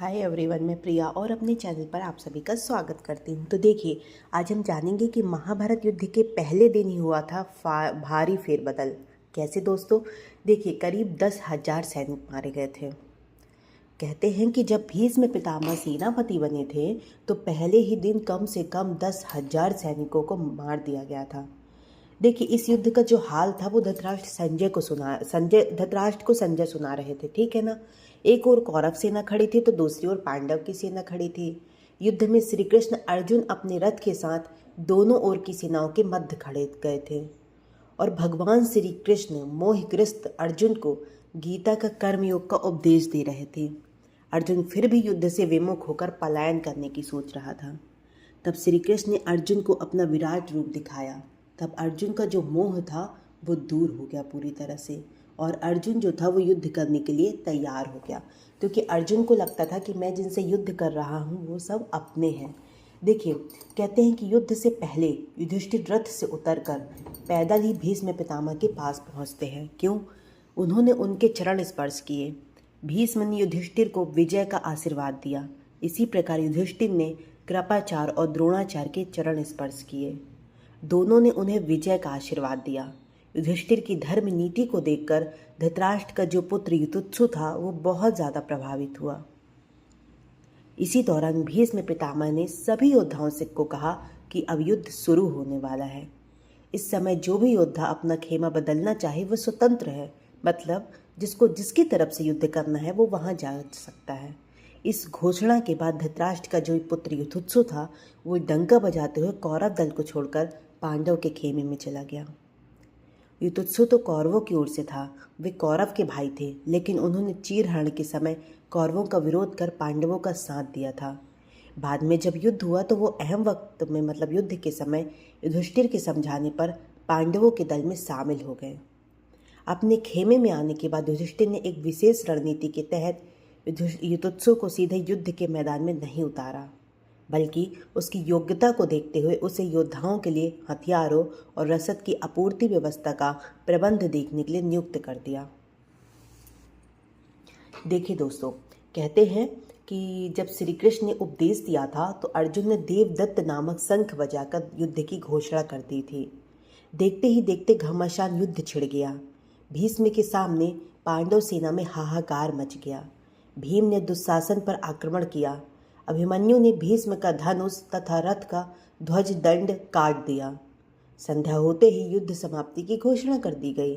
Hi everyone, मैं प्रिया और अपने चैनल पर आप सभी का स्वागत करती हूँ। तो देखिए, आज हम जानेंगे कि महाभारत युद्ध के पहले दिन ही हुआ था भारी फेरबदल। कैसे दोस्तों? देखिए, करीब 10,000 सैनिक मारे गए थे। कहते हैं कि जब भीष्म पितामह सेनापति बने थे तो पहले ही दिन कम से कम 10,000 सैनिकों को मार दिया गया था। देखिए, इस युद्ध का जो हाल था वो धृतराष्ट्र को संजय सुना रहे थे, ठीक है ना। एक ओर कौरव सेना खड़ी थी तो दूसरी ओर पांडव की सेना खड़ी थी। युद्ध में श्री कृष्ण अर्जुन अपने रथ के साथ दोनों ओर की सेनाओं के मध्य खड़े गए थे और भगवान श्री कृष्ण मोहग्रस्त अर्जुन को गीता का कर्मयोग का उपदेश दे रहे थे। अर्जुन फिर भी युद्ध से विमुख होकर पलायन करने की सोच रहा था। तब श्री कृष्ण ने अर्जुन को अपना विराट रूप दिखाया। तब अर्जुन का जो मोह था वो दूर हो गया पूरी तरह से, और अर्जुन जो था वो युद्ध करने के लिए तैयार हो गया, क्योंकि अर्जुन को लगता था कि मैं जिनसे युद्ध कर रहा हूँ वो सब अपने हैं। देखिए, कहते हैं कि युद्ध से पहले युधिष्ठिर रथ से उतरकर पैदल ही भीष्म पितामह के पास पहुँचते हैं। क्यों? उन्होंने उनके चरण स्पर्श किए। भीष्म ने युधिष्ठिर को विजय का आशीर्वाद दिया। इसी प्रकार युधिष्ठिर ने कृपाचार्य और द्रोणाचार्य के चरण स्पर्श किए। दोनों ने उन्हें विजय का आशीर्वाद दिया। युधिष्ठिर की धर्म नीति को देखकर धृतराष्ट्र का जो पुत्र युधिष्ठिर था वो बहुत ज़्यादा प्रभावित हुआ। इसी दौरान भीष्म पितामह ने सभी योद्धाओं से को कहा कि अब युद्ध शुरू होने वाला है। इस समय जो भी योद्धा अपना खेमा बदलना चाहे वह स्वतंत्र है, मतलब जिसको जिसकी तरफ से युद्ध करना है वो वहां जा सकता है। इस घोषणा के बाद धृतराष्ट्र का जो पुत्र युधिष्ठिर था वो डंका बजाते हुए कौरव दल को छोड़कर पांडव के खेमे में चला गया। युधिष्ठिर तो कौरवों की ओर से था, वे कौरव के भाई थे, लेकिन उन्होंने चीरहरण के समय कौरवों का विरोध कर पांडवों का साथ दिया था। बाद में जब युद्ध हुआ तो वो अहम वक्त में, मतलब युद्ध के समय, युधिष्ठिर के समझाने पर पांडवों के दल में शामिल हो गए। अपने खेमे में आने के बाद युधिष्ठिर ने एक विशेष रणनीति के तहत युधिष्ठिर को सीधे युद्ध के मैदान में नहीं उतारा, बल्कि उसकी योग्यता को देखते हुए उसे योद्धाओं के लिए हथियारों और रसद की आपूर्ति व्यवस्था का प्रबंध देखने के लिए नियुक्त कर दिया। देखिए दोस्तों, कहते हैं कि जब श्री कृष्ण ने उपदेश दिया था तो अर्जुन ने देवदत्त नामक शंख बजाकर युद्ध की घोषणा कर दी थी। देखते ही देखते घमासान युद्ध छिड़ गया। भीष्म के सामने पांडव सेना में हाहाकार मच गया। भीम ने दुशासन पर आक्रमण किया। अभिमन्यु ने भीष्म का धनुष तथा रथ का ध्वज दंड काट दिया। संध्या होते ही युद्ध समाप्ति की घोषणा कर दी गई।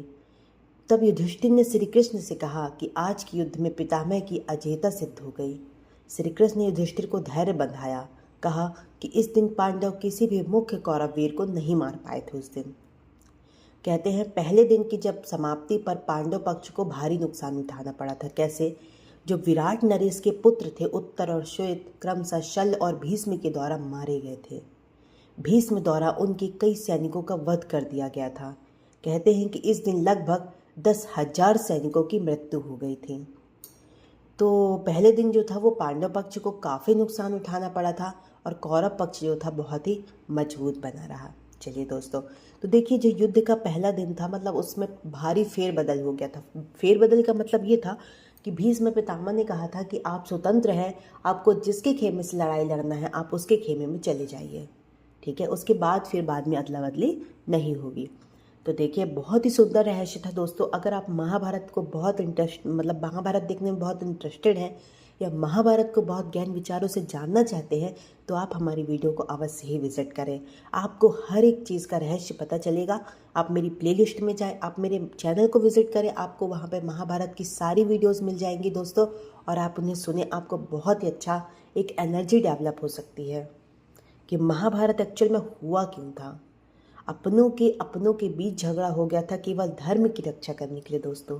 तब युधिष्ठिर ने श्री कृष्ण से कहा कि आज के युद्ध में पितामह की अजेयता सिद्ध हो गई। श्री कृष्ण ने युधिष्ठिर को धैर्य बंधाया, कहा कि इस दिन पांडव किसी भी मुख्य कौरव वीर को नहीं मार पाए थे। उस दिन कहते हैं पहले दिन की जब समाप्ति पर पांडव पक्ष को भारी नुकसान उठाना पड़ा था। कैसे? जो विराट नरेश के पुत्र थे उत्तर और श्वेत क्रमशः शल्य और भीष्म के द्वारा मारे गए थे। भीष्म द्वारा उनके कई सैनिकों का वध कर दिया गया था। कहते हैं कि इस दिन लगभग 10,000 सैनिकों की मृत्यु हो गई थी। तो पहले दिन जो था वो पांडव पक्ष को काफ़ी नुकसान उठाना पड़ा था और कौरव पक्ष जो था बहुत ही मजबूत बना रहा। चलिए दोस्तों, तो देखिए, जो युद्ध का पहला दिन था, मतलब उसमें भारी फेरबदल हो गया था। फेरबदल का मतलब ये था कि भीष्म पितामह ने कहा था कि आप स्वतंत्र हैं, आपको जिसके खेमे से लड़ाई लड़ना है आप उसके खेमे में चले जाइए, ठीक है। उसके बाद फिर बाद में अदला बदली नहीं होगी। तो देखिए, बहुत ही सुंदर रहस्य था दोस्तों। अगर आप महाभारत को बहुत महाभारत देखने में बहुत इंटरेस्टेड हैं या महाभारत को बहुत गहन विचारों से जानना चाहते हैं तो आप हमारी वीडियो को अवश्य ही विजिट करें। आपको हर एक चीज़ का रहस्य पता चलेगा। आप मेरी प्लेलिस्ट में जाएं, आप मेरे चैनल को विजिट करें, आपको वहाँ पे महाभारत की सारी वीडियोस मिल जाएंगी दोस्तों, और आप उन्हें सुने। आपको बहुत ही अच्छा एक एनर्जी डेवलप हो सकती है कि महाभारत एक्चुअल में हुआ क्यों था। अपनों के बीच झगड़ा हो गया था केवल धर्म की रक्षा करने के लिए दोस्तों।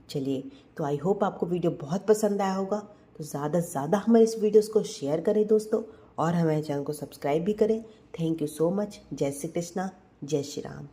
चलिए, तो आई होप आपको वीडियो बहुत पसंद आया होगा। तो ज़्यादा से ज़्यादा हमारे इस वीडियोस को शेयर करें दोस्तों, और हमारे चैनल को सब्सक्राइब भी करें। Thank you so much. जय श्री कृष्णा, जय श्री राम।